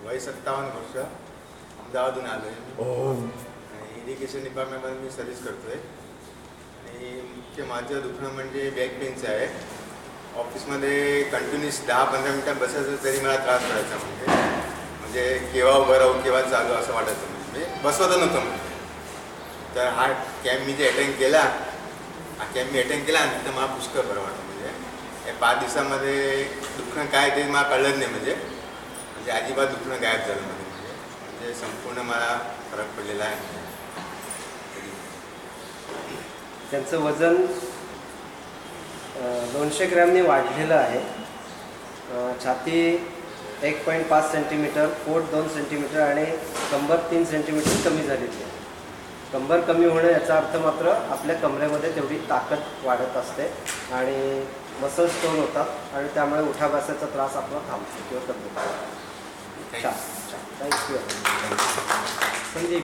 वय 57 वर्ष, अहमदाबादहून आलो आहे. आणि इरिगेशन डिपार्टमेंटमध्ये मी सर्व्हिस करतो आहे. आणि मुख्य माझं दुखणं म्हणजे बॅक पेनचं आहे. ऑफिसमध्ये कंटिन्यूस 10-15 मिनटं बसायचं तरी मला त्रास व्हायचा. म्हणजे केव्हा उभं राहू केव्हा चालू असं वाटायचं. म्हणजे बसवत नव्हतं म्हणजे. तर हा कॅम्प मी जे अटेंड केला, हा कॅम्प मी अटेंड केला आणि तर मला पुष्कळ बरं वाटतं. म्हणजे या 5 दिवसामध्ये दुखणं काय ते मला कळलं नाही. म्हणजे अजिबात दुखणं गायब झालं म्हणजे संपूर्ण मला फरक पडलेला आहे. त्यांचं वजन 200 ग्रॅमने वाढलेलं आहे. छाती 1.5 सेंटीमीटर, पोट 2 सेंटीमीटर आणि कंबर 3 सेंटीमीटर कमी झालेली आहे. कंबर कमी होणं याचा अर्थ मात्र आपल्या कमरेमध्ये तेवढी ताकद वाढत असते आणि मसल स्टोन होतात आणि त्यामुळे उठा बसायचा त्रास आपला थांबतो किंवा कमी होतो. थँक्यू. संदीप.